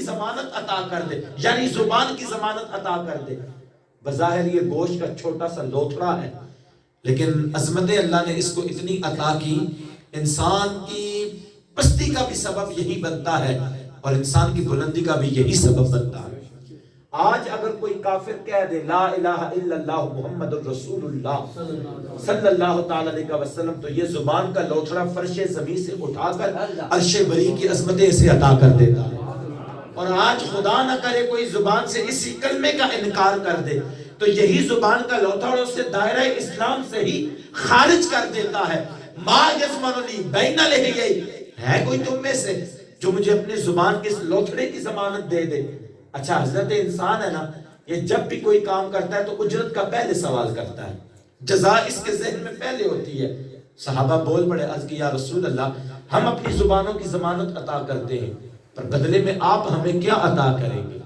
ضمانت عطا کر دے، یعنی زبان کی ضمانت عطا کر دے۔ بظاہر یہ گوشت کا چھوٹا سا لوتھڑا ہے، لیکن عظمت اللہ نے اس کو اتنی عطا کی، انسان کی پستی کا بھی سبب یہی بنتا ہے اور انسان کی بلندی کا بھی یہی سبب بنتا ہے۔ آج اگر کوئی کافر کہہ دے لا الہ الا اللہ محمد الرسول اللہ صلی اللہ تعالی علیہ وسلم، تو یہ زبان کا لوتھڑا فرش زمین سے اٹھا کر عرش بری کی عظمتیں اسے عطا کر دیتا ہے۔ اور آج خدا نہ کرے کوئی زبان سے اسی کلمے کا انکار کر دے تو یہی زبان کا لوتھڑا اسے دائرہ اسلام سے ہی خارج کر دیتا ہے۔ ما یضمننی بین لحیی، ہے کوئی تم میں سے جو مجھے اپنے زبان کے اس لوتھڑے کی ضمانت دے دے؟ اچھا حضرت انسان ہے نا، یہ جب بھی کوئی کام کرتا ہے تو اجرت کا پہلے سوال کرتا ہے، جزا اس کے ذہن میں پہلے ہوتی ہے۔ صحابہ بول پڑے، عرض کی یا رسول اللہ، ہم اپنی زبانوں کی ضمانت عطا کرتے ہیں، پر بدلے میں آپ ہمیں کیا عطا کریں گے؟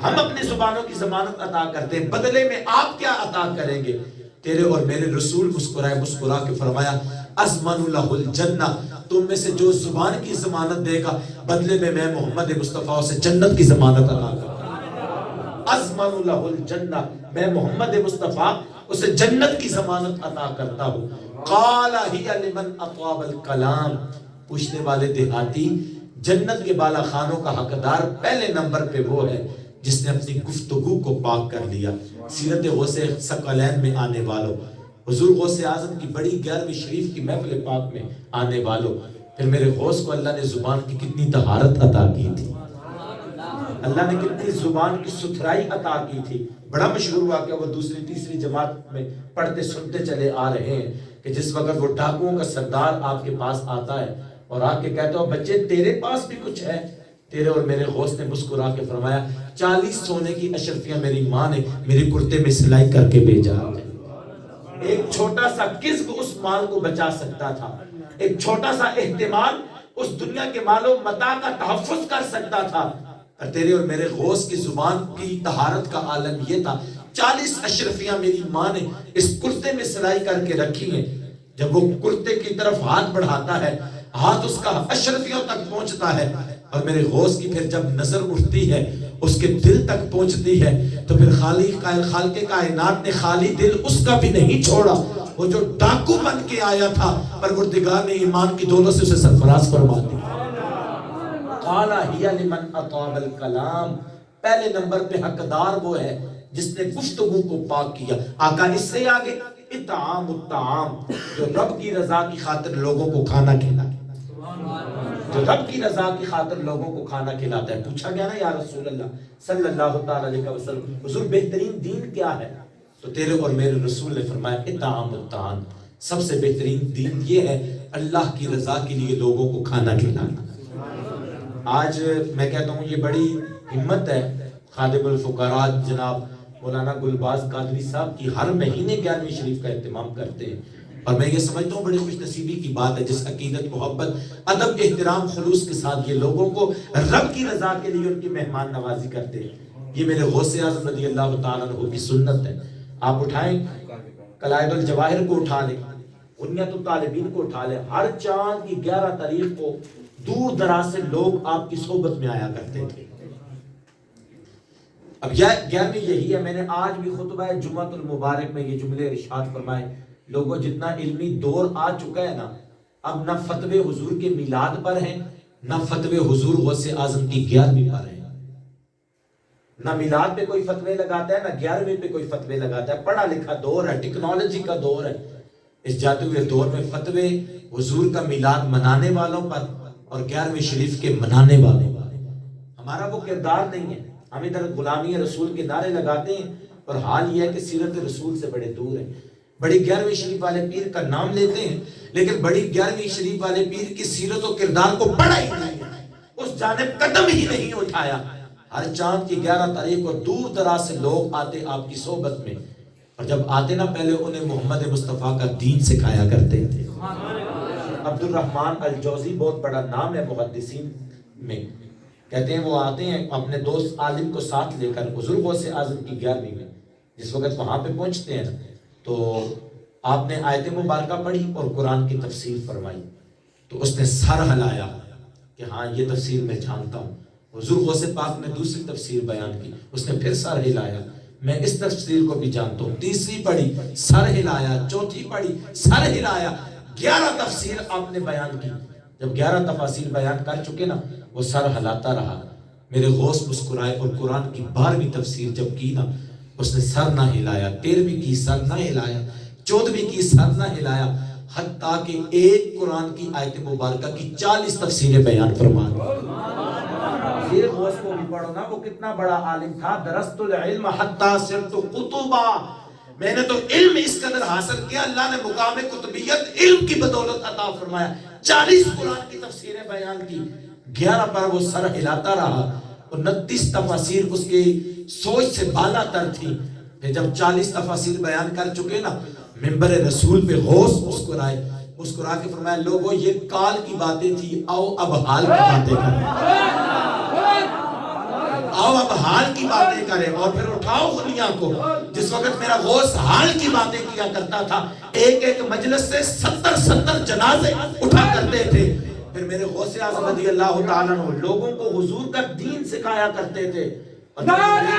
ہم اپنی زبانوں کی ضمانت عطا کرتے ہیں، بدلے میں آپ کیا عطا کریں گے؟ تیرے اور میرے رسول مسکرائے، مسکرا کے فرمایا اضمن لہ الجنہ، تم میں سے جو زبان کی ضمانت دے گا بدلے میں میں محمد مصطفیٰ سے جنت کی ضمانت عطا کرتا۔ اضمن لہ الجنہ، میں محمد مصطفیٰ اسے جنت کی ضمانت عطا کرتا ہوں۔ قال ہی لمن اطاب الکلام، پوچھنے والے دیہاتی، جنت کے بالا خانوں کا حقدار پہلے نمبر پہ وہ ہے جس نے اپنی گفتگو کو پاک کر لیا۔ سیرت غوث ثقلین میں آنے والوں، حضور غوث اعظم کی بڑی 11ویں شریف کی محفل پاک میں آنے والوں، پھر میرے غوث کو اللہ نے زبان کی کتنی طہارت عطا کی تھی، اللہ نے کتنی زبان کی ستھرائی عطا کی تھی۔ بڑا مشہور واقعہ وہ دوسری تیسری جماعت میں پڑھتے سنتے چلے آ رہے ہیں کہ جس وقت وہ ڈاکوؤں کا سردار آپ کے پاس آتا ہے اور آ کے کہتا ہو بچے تیرے پاس بھی کچھ ہے؟ تیرے اور میرے غوث نے مسکرا کے فرمایا 40 سونے کی اشرفیاں میری ماں نے میرے کرتے میں سلائی کر کے بھیجا۔ ایک چھوٹا سا کذب اس مال کو بچا سکتا تھا، ایک چھوٹا سا احتمال اس دنیا کے مال و متاع کا تحفظ کر سکتا تھا۔ اور تیرے اور میرے غوث کی زبان کی طہارت کا عالم یہ تھا، 40 اشرفیاں میری ماں نے اس کرتے میں سلائی کر کے رکھی ہیں۔ جب وہ کرتے کی طرف ہاتھ بڑھاتا ہے، ہاتھ اس کا اشرفیوں تک پہنچتا ہے، اور میرے غوث کی پھر جب نظر اٹھتی ہے اس کے دل تک پہنچتی ہے، تو پھر خالق کائنات نے خالی دل اس کا بھی نہیں چھوڑا، وہ جو ڈاکو بن کے آیا تھا پروردگار نے ایمان کی دولت سے اسے سرفراز فرما دیا۔ قال ہی لمن اطاب الکلام، پہلے نمبر پہ حقدار وہ ہے جس نے گفتگو کو پاک کیا۔ آقا اس سے آگے اطعام الطعام، جو رب کی رضا کی خاطر لوگوں کو کھانا کھلاتا ہے، جو رب کی رضا کی خاطر لوگوں کو کھانا کھلاتا ہے۔ پوچھا گیا نا یا رسول اللہ صلی اللہ تعالی علیہ وسلم، حضور بہترین دین کیا ہے؟ تو تیرے اور میرے رسول نے فرمایا اطعام الطعام، سب سے بہترین دین یہ ہے اللہ کی رضا کے لیے لوگوں کو کھانا کھلانا۔ آج میں کہتا ہوں یہ بڑی ہمت ہے خادم الفقراء جناب مولانا گلباز قادری صاحب کی، ہر مہینے 11ویں شریف کا اہتمام کرتے ہیں، اور میں یہ سمجھتا ہوں بڑی خوش نصیبی کی بات ہے جس عقیدت، محبت، ادب، احترام، خلوص کے ساتھ یہ لوگوں کو رب کی رضا کے لیے ان کی مہمان نوازی کرتے ہیں۔ یہ میرے غوث اعظم رضی اللہ تعالیٰ عنہ کی سنت ہے۔ آپ اٹھائیں قلائد الجواہر کو اٹھا لیں، بنیت الطالبین کو اٹھا لیں، ہر چاند کی 11 تاریخ کو دور دراز سے لوگ آپ کی صحبت میں آیا کرتے تھے۔ اب 11ویں یہی ہے، میں نے آج بھی خطبہ جمعۃ المبارک میں یہ جملے ارشاد فرمائے، لوگوں جتنا علمی دور آ چکا ہے نا، اب نہ فتوے حضور کے میلاد پر ہیں، نہ فتوے حضور غوث اعظم کی 11ویں پر ہیں۔ نہ میلاد پہ کوئی فتوے لگاتا ہے، نہ 11ویں پہ کوئی فتوے لگاتا ہے۔ پڑھا لکھا دور ہے، ٹیکنالوجی کا دور ہے، اس جاتے ہوئے دور میں فتوے حضور کا میلاد منانے والوں پر اور 11ویں شریف کے منانے والوں پر، ہمارا وہ کردار نہیں ہے۔ ہم ادھر غلامی رسول کے نعرے لگاتے ہیں اور حال یہ ہے کہ سیرت رسول سے بڑے دور ہیں۔ بڑی 11ویں شریف والے پیر کا نام لیتے ہیں لیکن بڑی 11ویں شریف والے پیر کی سیرت و کردار کو پڑھا ہی نہیں، اس جانب قدم ہی نہیں اٹھایا۔ ہر چاند کی 11 تاریخ کو دور دراز سے لوگ آتے آپ کی صحبت میں، اور جب آتے نا پہلے انہیں محمد مصطفیٰ کا دین سکھایا کرتے تھے۔ عبد الرحمن الجوزی بہت بڑا نام ہے محدثین میں، کہتے ہیں وہ آتے ہیں اپنے دوست عالم کو ساتھ لے کر حضور غوث اعظم کی 11ویں میں، جس وقت وہاں پہ پہنچتے ہیں تو آپ نے آیت مبارکہ پڑھی اور قرآن کی تفسیر فرمائی، تو اس نے سر ہلایا کہ ہاں یہ تفسیر میں جانتا ہوں۔ حضور غوث پاک نے دوسری تفسیر بیان کی، اس نے پھر سر ہلایا، میں اس تفسیر کو بھی جانتا ہوں، تیسری پڑھی سر ہلایا، چوتھی پڑھی سر ہلایا، 11 تفسیر آپ نے بیان کی۔ جب 11 تفاسیر بیان کر چکے نا، وہ سر ہلاتا رہا، میرے غوث مسکرائے، اور قرآن کی 12ویں تفسیر جب کی نا، اس نے سر نہ ہلایا، 13ویں کی سر نہ ہلایا، 14ویں کی سر نہ ہلایا، حتیٰ کہ ایک قرآن کی آیت مبارکہ کی 40 تفسیریں بیان فرما دی۔ یہ غوث کو بھی پڑھو نا، وہ کتنا بڑا عالم تھا، درست العلم حتی صرت قطبا، میں نے تو علم اس قدر حاصل کیا، اللہ نے مقام قطبیت علم کی بدولت عطا فرمایا، 40 قرآن کی تفسیریں بیان کی، 11 پر وہ سر ہلاتا رہا، اور 29 تفاسیر اس کی سوچ سے بالا تر تھی۔ پھر جب 40 تفاسیر بیان کر چکے نا، منبر رسول پہ غوث مسکرائے، مسکرا کے فرمایا لوگوں یہ کال کی باتیں تھی، آؤ اب حال کی باتیں کریں، آؤ اب حال کی باتیں کریں، اور پھر اٹھاؤ خلیاں کو۔ جس وقت میرا غوث حال کی باتیں کیا کرتا تھا، ایک ایک مجلس سے 70 جنازے اٹھا کرتے تھے۔ پھر میرے غوث اعظم رضی اللہ تعالیٰ عنہ لوگوں کو حضور کا دین سکھایا کرتے تھے۔ نعرہ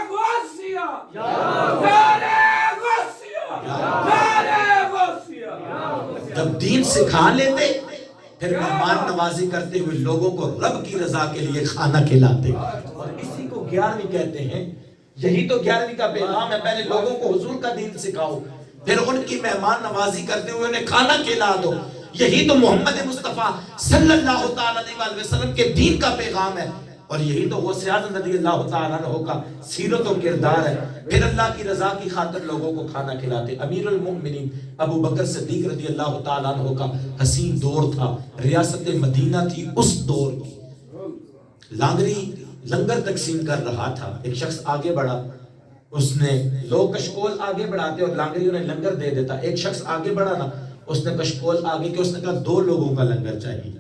غوثیہ، نعرہ غوثیہ، نعرہ غوثیہ۔ جب دین سکھا لیتے، پھر مہمان نوازی کرتے ہوئے لوگوں کو رب کی رضا کے لیے کھانا کھلاتے، اور اسی کو 11ویں کہتے ہیں۔ یہی تو 11ویں کا پیغام ہے، پہلے لوگوں کو حضور کا دین سکھاؤ، پھر ان کی مہمان نوازی کرتے ہوئے انہیں کھانا کھلا دو۔ یہی تو محمد مصطفیٰ صلی اللہ تعالیٰ علیہ وسلم کے دین کا پیغام ہے، اور یہی تو غوث اعظم رضی اللہ تعالیٰ عنہ کا سیرت و کردار ہے۔ پھر اللہ کی رضا کی خاطر لوگوں کو کھانا کھلاتے۔ امیر المؤمنین ابو بکر صدیق رضی اللہ تعالیٰ عنہ کا حسین دور تھا، ریاست مدینہ تھی اس دور کی۔ لانگری لنگر تقسیم کر رہا تھا، ایک شخص آگے بڑھا، اس نے لوگ کشکول آگے بڑھاتے اور لانگری انہیں لنگر دے دیتا، ایک شخص آگے بڑھا نا، اس نے کشکول آگے کہ اس نے کہا 2 لوگوں کا لنگر چاہیے۔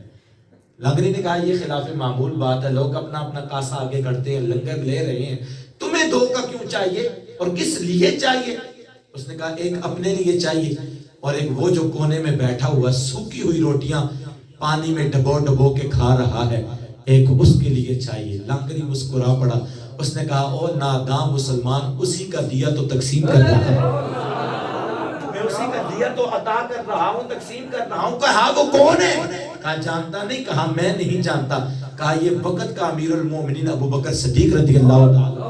لنگری نے کہا یہ خلاف معمول بات ہے، لوگ اپنا اپنا کاسا آگے کرتے ہیں، لنگر لے رہے ہیں، تمہیں 2 کا کیوں چاہیے اور کس لیے چاہیے؟ اس نے کہا ایک اپنے لیے چاہیے، اور ایک وہ جو کونے میں بیٹھا ہوا سوکھی ہوئی روٹیاں پانی میں ڈبو ڈبو کے کھا رہا ہے، ایک اس کے لیے چاہیے۔ لنگری مسکرا پڑا، اس نے کہا او ناداں مسلمان، اسی کا دیا تو تقسیم کر رہا ہے، میں اسی کا دیا تو عطا کر رہا ہوں، تقسیم کر رہا ہوں۔ کہا وہ کون ہے؟ کہا جانتا نہیں، کہا میں نہیں جانتا، کہا یہ وقت کا امیر المومنین ابو بکر صدیق رضی اللہ تعالیٰ۔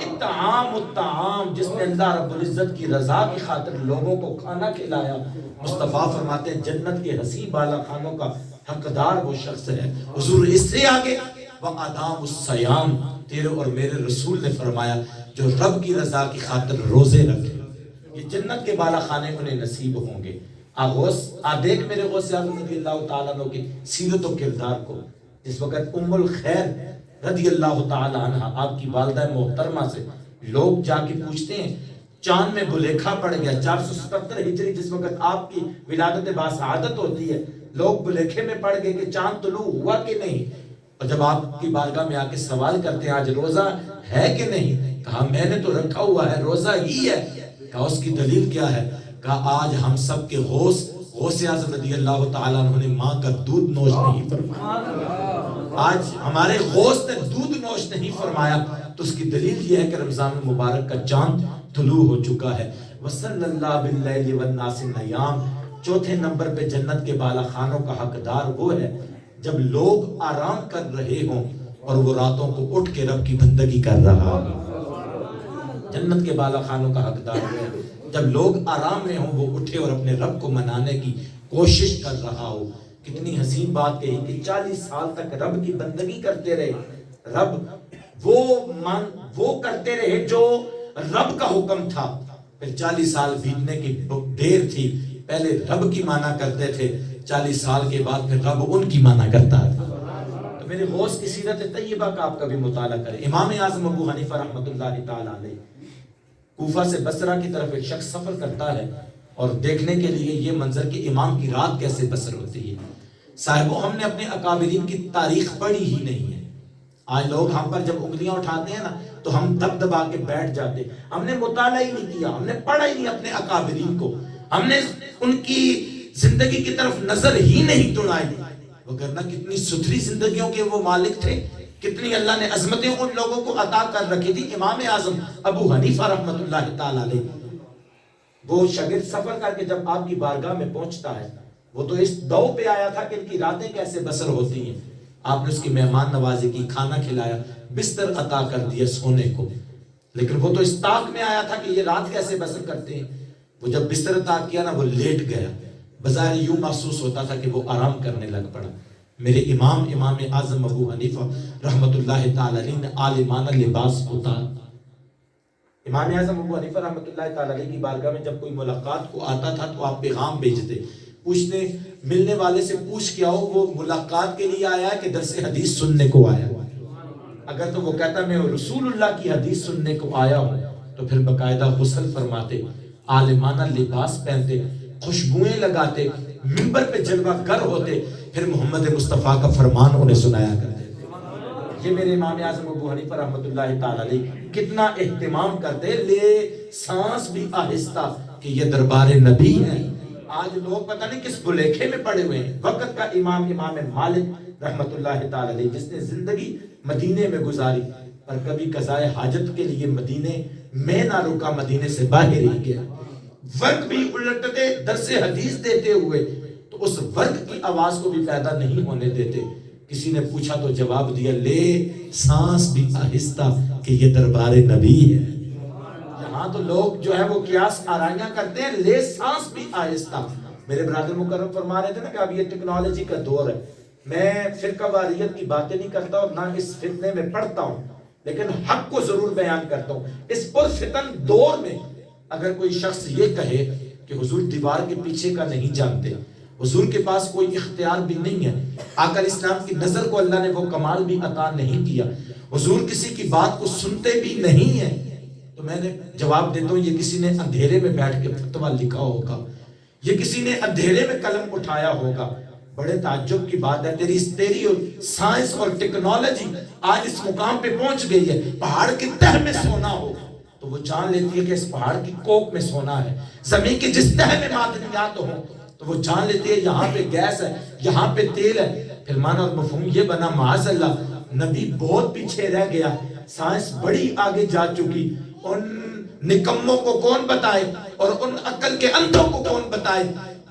اتعام الطعام، جس نے اللہ رب العزت کی رضا کی خاطر لوگوں کو کھانا کھلایا۔ مصطفیٰ فرماتے ہیں جنت کے حسین بالا خانوں کا حقدار وہ شخص ہے۔ حضور اس سے آگے وَأَدَامُ الصِّيَامِ، تیرے اور میرے رسول نے فرمایا جو رب کی رضا کی خاطر روزے رکھے، یہ جنت کے بالا خانے انہیں نصیب ہوں گے۔ دیکھ میرے غوث اعظم رضی اللہ تعالیٰ عنہ کی سیرت و کردار کو۔ جس وقت ام الخیر رضی اللہ تعالیٰ عنہ آپ کی والدہ محترمہ سے لوگ جا کے پوچھتے ہیں چاند میں بلیکھا پڑ گیا، 477 ہجری جس وقت آپ کی ولادت باسعادت ہوتی ہے، لوگ بلیکھے میں پڑ گئے کہ چاند طلوع ہوا کہ نہیں، اور جب آپ کی بارگاہ میں آ کے سوال کرتے ہیں آج روزہ ہے کہ نہیں، کہا میں نے تو رکھا ہوا ہے، روزہ ہی ہے۔ کہا اس کی دلیل کیا ہے؟ کہا آج ہم سب کے غوث اعظم رضی اللہ تعالیٰ عنہ نے ماں کا دودھ نوش نہیں فرمایا، آج ہمارے غوث نے دودھ نوش نہیں فرمایا، تو اس کی دلیل یہ ہے کہ رمضان المبارک کا چاند طلوع ہو چکا ہے۔ وصلی اللہ باللیل والناس نیام، چوتھے نمبر پہ جنت کے بالا خانوں کا حقدار وہ ہے جب لوگ آرام کر رہے ہوں اور وہ راتوں کو اٹھ کے رب کی بندگی کر رہا ہو۔ جنت کے بالا خانوں کا حقدار وہ ہے جب لوگ آرام میں ہوں وہ اٹھے اور اپنے رب کو منانے کی کوشش کر رہا ہو۔ کتنی حسین بات کہی کہ 40 سال تک رب کی بندگی کرتے رہے، رب وہ کرتے رہے جو رب کا حکم تھا، پھر 40 سال بیتنے کی دیر تھی، پہلے رب کی مانا کرتے تھے، 40 سال کے بعد پھر رب ان کی مانا کرتا تھا۔ تو میرے غوث کی سیرت طیبہ کا آپ کبھی مطالعہ کریں۔ امام اعظم ابو حنیفہ رحمۃ اللہ تعالیٰ علیہ کوفہ سے بصرہ کی طرف ایک شخص سفر کرتا ہے اور دیکھنے کے لیے یہ منظر کہ امام کی رات کیسے بسر ہوتی ہے۔ صاحبوں ہم نے اپنے اکابرین کی تاریخ پڑھی ہی نہیں ہے۔ آج لوگ ہم پر جب انگلیاں اٹھاتے ہیں نا تو ہم دب دبا کے بیٹھ جاتے، ہم نے مطالعہ ہی نہیں کیا، ہم نے پڑھا ہی نہیں اپنے اکابرین کو، ہم نے ان کی زندگی کی طرف نظر ہی نہیں دوڑائی، وگرنہ کتنی ستھری زندگیوں کے وہ مالک تھے، کتنی اللہ نے عظمتیں ان لوگوں کو عطا کر رکھی تھی. امام اعظم ابو حنیفہ رحمۃ اللہ تعالی علیہ، وہ شاگرد سفر کر کے جب آپ کی بارگاہ میں پہنچتا ہے، وہ تو اس دو پہ آیا تھا کہ ان کی راتیں کیسے بسر ہوتی ہیں. آپ نے اس کی مہمان نوازی کی، کھانا کھلایا، بستر عطا کر دیا سونے کو، لیکن وہ تو اس طاق میں آیا تھا کہ یہ رات کیسے بسر کرتے ہیں. وہ جب بستر عطا کیا نا، وہ لیٹ گیا. بظاہر یوں محسوس ہوتا تھا کہ وہ آرام کرنے لگ پڑا. میرے امام اعظم ابو حنیفہ رحمۃ اللہ تعالی علیہ نے عالمانہ لباس اتارا. امام اعظم ابو حنیفہ رحمۃ اللہ تعالی علیہ کی بارگاہ میں جب کوئی ملاقات کو آتا تھا تو آپ پیغام بھیجتے، پوچھنے ملنے والے سے پوچھ کے آؤ وہ ملاقات کے لیے آیا ہے کہ درس حدیث سننے کو آیا ہوا. اگر تو وہ کہتا میں رسول اللہ کی حدیث سننے کو آیا ہوں تو پھر باقاعدہ غسل فرماتے، عالمانہ لباس پہنتے، خوشبوئیں لگاتے، منبر پہ جلوہ گر ہوتے، پھر محمد مصطفیٰ کا فرمان انہیں سنایا کرتے. یہ میرے امام اعظم ابو حنیفہ رحمۃ اللہ تعالی علیہ کتنا اہتمام کرتے، لے سانس بھی آہستہ کہ یہ دربار نبی ہے. آج لوگ پتہ نہیں کس بلیکھے میں پڑے ہوئے ہیں. وقت کا امام مالک رحمۃ اللہ تعالی علیہ، جس نے زندگی مدینے میں گزاری پر کبھی قضائے حاجت کے لیے مدینے میں نہ رکا، مدینے سے باہر ہی گیا. ورق بھی الٹتے درس حدیث دیتے ہوئے تو اس ورق کی آواز کو بھی پیدا نہیں ہونے دیتے. کسی نے پوچھا تو جواب دیا، لے سانس بھی آہستہ کہ یہ دربار نبی ہے. یہاں تو لوگ جو ہے وہ قیاس آرائیاں کرتے ہیں، لے سانس بھی آہستہ. میرے برادر مکرم فرما رہے تھے نا کہ اب یہ ٹیکنالوجی کا دور ہے. میں فرقہ واریت کی باتیں نہیں کرتا اور نہ اس فتنے میں پڑھتا ہوں، لیکن حق کو ضرور بیان کرتا ہوں. اس پرفتن دور میں اگر کوئی شخص یہ کہے کہ حضور دیوار کے پیچھے کا نہیں جانتے، حضور کے پاس کوئی اختیار بھی نہیں ہے، آقا اسلام کی نظر کو اللہ نے وہ کمال بھی عطا نہیں کیا، حضور کسی کی بات کو سنتے بھی نہیں ہیں، تو میں نے جواب دیتا ہوں یہ کسی نے اندھیرے میں بیٹھ کے فتویٰ لکھا ہوگا، یہ کسی نے اندھیرے میں قلم اٹھایا ہوگا. بڑے تعجب کی بات ہے، تیری سائنس اور ٹیکنالوجی آج اس مقام پہ پہنچ گئی ہے، پہاڑ کی تہ میں سونا ہو تو وہ جان لیتی ہے کہ اس پہاڑ کی کوک میں سونا ہے. زمین کی جس تہ میں معدنیات ہو تو وہ جان لیتی ہے یہاں پہ گیس ہے، یہاں پہ تیل ہے. پھر معنی اور مفہوم یہ بنا، معاذ اللہ نبی بہت پیچھے رہ گیا، سائنس بڑی آگے جا چکی. ان نکموں کو کون بتائے اور ان عقل کے اندھوں کو کون بتائے.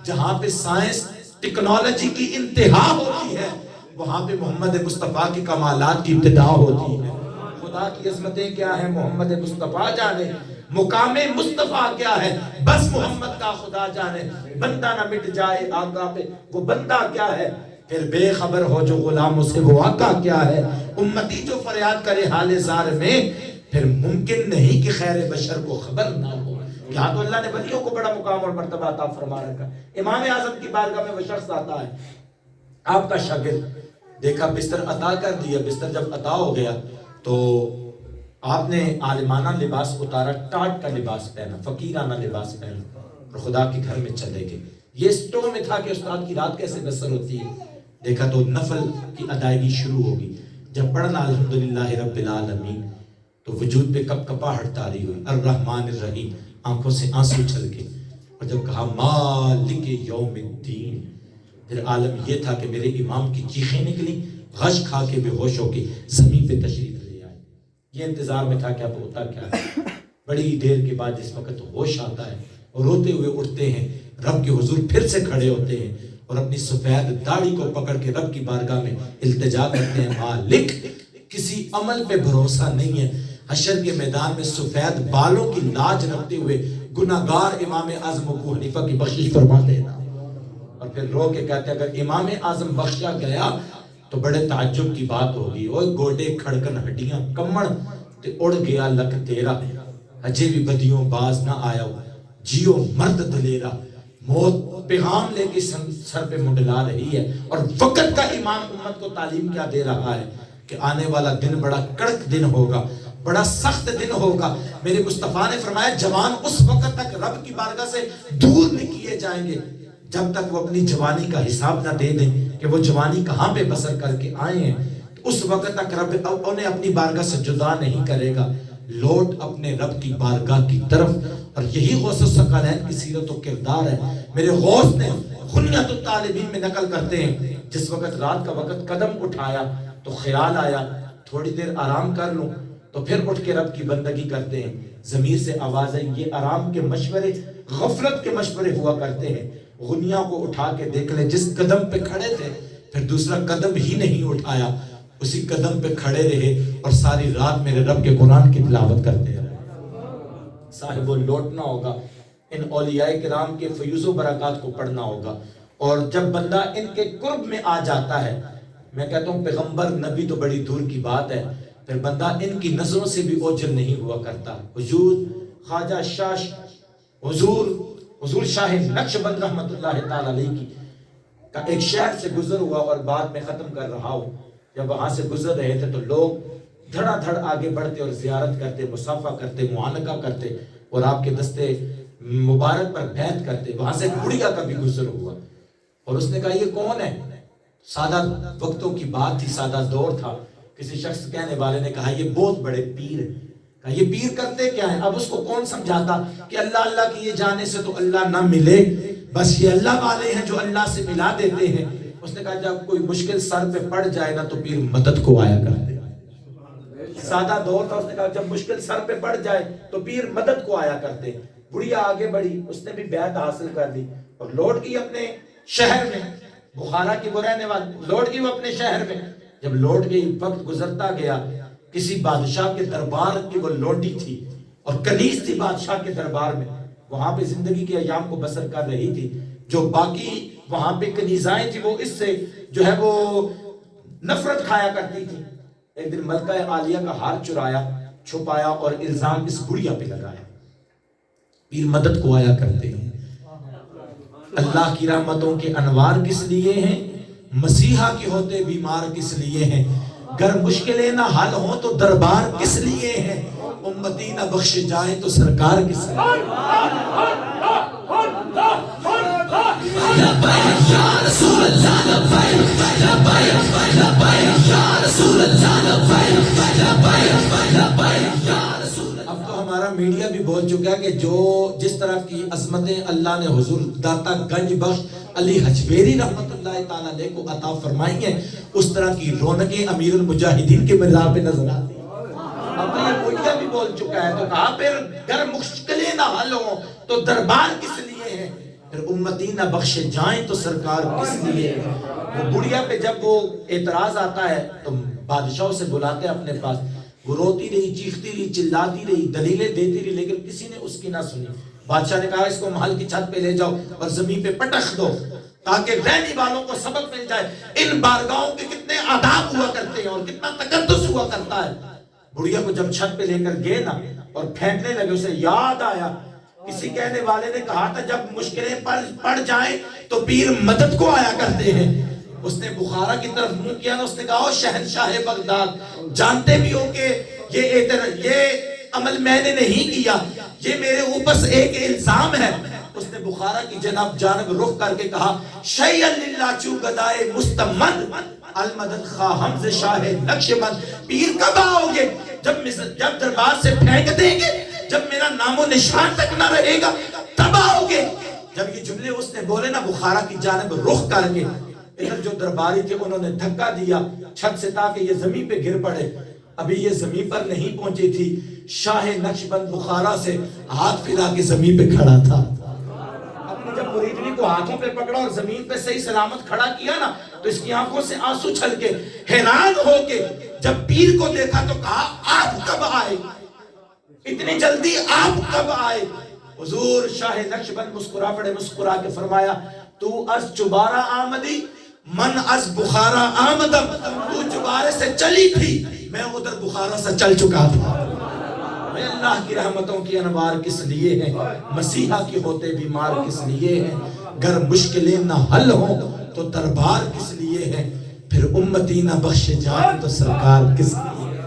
جہاں پہ سائنس ٹیکنالوجی کی انتہا ہوتی ہے وہاں پہ محمد مصطفیٰ کی کمالات کی ابتدا ہوتی ہے. خدا کی عظمتیں کیا ہیں محمد مصطفیٰ جانے، مقام مصطفیٰ کیا ہے بس محمد کا خدا جانے. بندہ نہ مٹ جائے آقا پہ، وہ بندہ کیا ہے پھر بے خبر ہو جو غلاموں سے وہ آقا کیا ہے. امتی جو فریاد کرے حال زار میں پھر ممکن نہیں کہ خیر بشر کو خبر نہ ہو. یہاں تو اللہ نے ولیوں کو بڑا مقام اور مرتبہ عطا فرما رکھا. امام اعظم کی بارگاہ میں وہ شخص آتا ہے، آپ کا شاگرد، دیکھا بستر عطا کر دیا. بستر جب عطا ہو گیا تو آپ نے عالمانہ لباس اتارا، ٹاٹ کا لباس پہنا، فقیرانہ لباس پہنا اور خدا کے گھر میں چلے گئے. یہ اسٹو میں تھا کہ استاد کی رات کیسے بسر ہوتی ہے. دیکھا تو نفل کی ادائیگی شروع ہوگی. جب پڑھنا الحمدللہ رب العالمین تو وجود پہ کپ کپاہٹ طاری ہوئی، الرحمن الرحیم، آنکھوں سے آنسو چھل کے. اور جب کہا مالک یوم الدین، پھر عالم یہ تھا کہ میرے امام کی چیخیں نکلی، غش کھا کے بے ہوش ہو کے زمین پہ تشریف لے آئے. یہ انتظار میں تھا کہ اب ہوتا کیا ہے. بڑی دیر کے بعد جس وقت ہوش آتا ہے اور روتے ہوئے اٹھتے ہیں، رب کے حضور پھر سے کھڑے ہوتے ہیں اور اپنی سفید داڑھی کو پکڑ کے رب کی بارگاہ میں التجا کرتے ہیں، مالک کسی عمل پہ بھروسہ نہیں ہے. حشر کے میدان میں سفید بالوں کی لاج رکھتے ہوئے گناہگار امام اعظم ابو حنیفہ کی بخشش فرما دینا. اور پھر رو کے کہتے ہیں اگر امام اعظم بخشا گیا تو بڑے تعجب کی بات ہوگی. اوہ گوڈے کھڑکن ہڈیاں کمڑ تے اڑ گیا لک تیرا، اجے بھی بدیوں باز نہ آیا، جیو مرد دلیرا. موت پیغام لے کے سر پہ منڈلا رہی ہے اور وقت کا امام امت کو تعلیم کیا دے رہا ہے کہ آنے والا دن بڑا کڑک دن ہوگا، بڑا سخت دن ہوگا. میرے مصطفیٰ نے فرمایا جوان اس وقت تک رب کی بارگاہ سے دور نہیں کیے جائیں گے جب تک وہ اپنی جوانی کا حساب نہ دے دیں کہ وہ جوانی کہاں پہ بسر کر کے آئے ہیں. اس وقت تک رب انہیں اپنی بارگاہ سے جدا نہیں کرے گا. لوٹ اپنے رب کی بارگاہ کی طرف. اور یہی غوث الثقلین کی سیرت و کردار ہے. میرے غوث نے غنیت الطالبین میں نقل کرتے ہیں جس وقت رات کا وقت قدم اٹھایا تو خیال آیا تھوڑی دیر آرام کر لوں تو پھر اٹھ کے رب کی بندگی کرتے ہیں. ضمیر سے آواز آئی. یہ آرام کے مشورے غفلت کے مشورے ہوا کرتے ہیں. غنیہ کو اٹھا کے دیکھ لیں, جس قدم پہ کھڑے تھے پھر دوسرا قدم ہی نہیں اٹھایا, اسی قدم پہ کھڑے رہے اور ساری رات میرے رب کے قرآن کی تلاوت کرتے رہے. صاحب وہ لوٹنا ہوگا, ان اولیاء کرام کے فیوز و برکات کو پڑھنا ہوگا. اور جب بندہ ان کے قرب میں آ جاتا ہے, میں کہتا ہوں پیغمبر نبی تو بڑی دور کی بات ہے, پھر بندہ ان کی نظروں سے بھی اوجھل نہیں ہوا کرتا. حضور خواجہ شاہ حضور شاہ نقشبند رحمت اللہ تعالی علیہ کی کا ایک شہر سے گزر ہوا اور بعد میں ختم کر رہا ہوں. جب وہاں سے گزر رہے تھے تو لوگ دھڑا دھڑ آگے بڑھتے اور زیارت کرتے, مصافحہ کرتے, معانقہ کرتے اور آپ کے دستے مبارک پر بیعت کرتے. وہاں سے ایک بڑھیا کا بھی گزر ہوا اور اس نے کہا یہ کون ہے؟ سادہ وقتوں کی بات تھی, سادہ دور تھا. کسی شخص کہنے والے نے کہا یہ بہت بڑے پیر ہیں. کہا یہ پیر کرتے کیا ہیں؟ اب اس کو کون سمجھاتا کہ اللہ اللہ کی یہ جانے سے تو اللہ نہ ملے, بس یہ اللہ والے ہیں جو اللہ سے ملا دیتے ہیں. اس نے کہا جب کوئی مشکل سر پہ پڑ جائے نا تو پیر مدد کو آیا کرتے. سادہ دور تھا, اس نے کہا جب مشکل سر پہ پڑ جائے تو پیر مدد کو آیا کرتے. بڑھیا آگے بڑھی, اس نے بھی بیعت حاصل کر لی اور لوٹ گئی اپنے شہر میں. بخارا کی وہ رہنے والی, لوٹ گئی وہ اپنے شہر میں. جب لوٹ گئی وقت گزرتا گیا, کسی بادشاہ کے دربار کی وہ لوٹی تھی اور کنیز تھی بادشاہ کے دربار میں. وہاں پہ زندگی کے ایام کو بسر کر رہی تھی. جو باقی وہاں پہ کنیزائیں تھی وہ اس سے جو ہے وہ نفرت کھایا کرتی تھی. ایک دن ملکہ عالیہ کا ہار چرایا, چھپایا اور الزام اس بڑھیا پہ لگایا. پیر مدد کو آیا کرتے ہیں. اللہ کی رحمتوں کے انوار کس لیے ہیں؟ مسیحا کے ہوتے بیمار کس لیے ہیں؟ گر مشکلیں نہ حل ہوں تو دربار کس لیے ہیں؟ امتی نہ بخش جائیں تو سرکار کس لیے ہیں؟ لبیک یا رسول اللہ لبیک لبیک لبیک یا رسول اللہ لبیک لبیک لبیک یا رسول اللہ. اب تو ہمارا میڈیا بھی بول چکا ہے کہ جو جس طرح کی عظمتیں اللہ نے حضور داتا گنج بخش علی حجویری رحمت اللہ تعالیٰ علیہ کو عطا فرمائی ہیں, اس طرح کی رونقیں امیر المجاہدین کے مزار پہ نظر آتی ہیں. اب یہ میڈیا بھی بول چکا ہے, تو کہا پھر گر مشکلیں نہ حل ہوں تو دربار کس لیے ہے؟ پھر امتی نہ بخشے جائیں تو سرکار کس لیے ہے؟ وہ بڑھیا پہ جب وہ اعتراض آتا ہے تو بادشاہوں سے بلاتے ہیں اپنے پاس. وہ روتی رہی, چیختی رہی, چلاتی رہی, دلیلیں دیتی رہی, لیکن کسی نے اس کی نہ سنی. بادشاہ نے کہا اس کو محل کی چھت پہ لے جاؤ اور زمین پہ پٹخ دو تاکہ رہنے والوں کو سبق مل جائے. ان بارگاہوں کے کتنے آداب ہوا کرتے ہیں اور کتنا تقدس ہوا کرتا ہے. بڑھیا کو جب چھت پہ لے کر گئے نا اور پھینکنے لگے, اسے یاد آیا کسی کہنے والے نے کہا تھا جب مشکلیں پڑ جائیں تو پیر مدد کو آیا کرتے ہیں. اس نے بخارا کی طرف منہ کیا نا, اس نے کہا شہنشاہ بغداد, جانتے بھی ہو کہ یہ عمل میں نے نہیں کیا, یہ میرے اوپر سے ایک الزام ہے. اس نے بخارا کی جانب رخ کر کے کہا شیئن للہ چو گدائے مستمد المدد خواہ حمز شاہ نقشبند. پیر کب آؤ گے؟ جب دربار سے پھینک دیں گے, جب میرا نام و نشان تک نہ رہے گا تب آؤ گے. جب یہ جملے اس نے بولے نا بخارا کی جانب رخ کر کے, ادھر جو درباری تھے انہوں نے دھکا دیا چھت سے تاکہ یہ زمین پہ گر پڑے. ابھی یہ زمین پر نہیں پہنچی تھی, شاہ نقشبند بخارا سے ہاتھ پھیلا کے زمین پہ کھڑا تھا. اپنی جب مریدنی کو ہاتھوں پہ پکڑا اور زمین پہ صحیح سلامت کھڑا کیا نا تو اس کی آنکھوں سے آنسو چھل کے حیران ہو کے جب پیر کو دیکھا تو کہا آپ کب آئے, اتنی جلدی آپ کب آئے؟ حضور شاہ نقشبند مسکرا پڑے, مسکرا کے فرمایا تو از چبارہ آمدی من از بخارا آمدم. تو چبارے سے چلی تھی, میں ادھر بخارا سے چل چکا تھا. میں اللہ کی رحمتوں کی انوار کس لیے ہیں؟ مسیحا کی ہوتے بیمار کس لیے ہیں؟ گر مشکلیں نہ حل ہوں تو دربار کس لیے ہیں؟ پھر امتی نہ بخش جائیں تو سرکار کس لیے ہے؟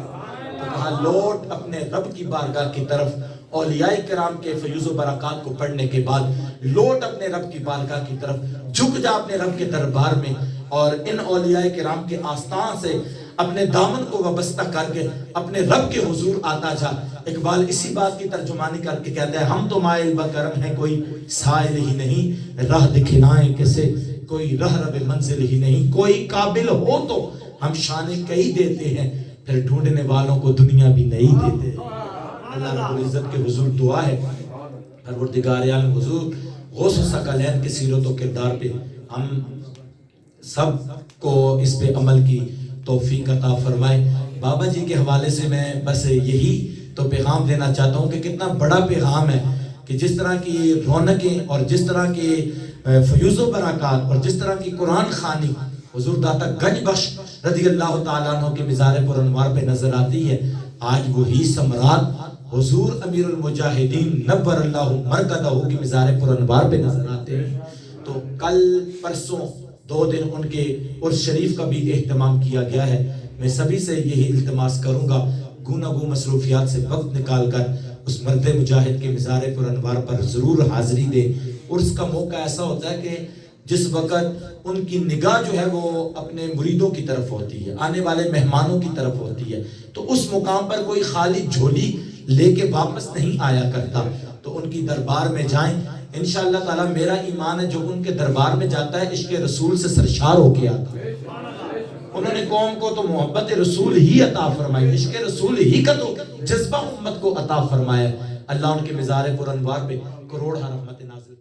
تو کہا لوٹ اپنے رب کی بارگاہ کی طرف. اولیاء کرام کے فیوز و برکات کو پڑھنے کے بعد لوٹ اپنے رب کی بارگاہ کی طرف, جھک جا اپنے رب کے دربار میں اور ان اولیاء کرام کے آستان سے اپنے دامن کو وابستہ کر کے اپنے رب کے حضور آتا جا. اقبال اسی بات کی ترجمانی کر کے کہتا ہے ہم تو مائل بکرم ہیں کوئی سائل ہی نہیں, راہ دکھلائیں کسے کوئی رہ رب منزل ہی نہیں, کوئی قابل ہو تو ہم شانے کئی دیتے ہیں, پھر ڈھونڈنے والوں کو دنیا بھی نہیں دیتے. اللہ رب العزت کے حضور دعا ہے پروردگار عالم حضور غوث ثقلین کی سیرت و کردار پہ ہم سب کو اس پہ عمل کی توفیق عطا فرمائے. بابا جی کے حوالے سے میں بس یہی تو پیغام دینا چاہتا ہوں کہ کتنا بڑا پیغام ہے کہ جس طرح کی رونقیں اور جس طرح کے فیوز و برکات اور جس طرح کی قرآن خوانی حضور داتا گنج بخش رضی اللہ تعالیٰ عنہ کے مزار پر انوار پہ نظر آتی ہے. آج وہی ثمرات حضور امیر المجاہدین نبر اللہ مرکزہ کی مزار پر انوار پہ نظر آتے ہیں. تو کل پرسوں 2 دن ان کے عرس شریف کا بھی اہتمام کیا گیا ہے. میں سبھی سے یہی التماس کروں گا گوناگوں مصروفیات سے وقت نکال کر اس مرد مجاہد کے مزار پر انوار پر ضرور حاضری دے. عرس کا موقع ایسا ہوتا ہے کہ جس وقت ان کی نگاہ جو ہے وہ اپنے مریدوں کی طرف ہوتی ہے, آنے والے مہمانوں کی طرف ہوتی ہے. تو اس مقام پر کوئی خالی جھولی لے کے واپس نہیں آیا کرتا. تو ان کی دربار میں جائیں انشاءاللہ تعالی. میرا ایمان ہے جو ان کے دربار میں جاتا ہے عشق رسول سے سرشار ہو کے آتا ہے. انہوں نے قوم کو تو محبت رسول ہی عطا فرمائی, عشق رسول ہی کا تو جذبہ امت کو عطا فرمایا. اللہ ان کے مزار پر انوار پہ کروڑ رحمت نازل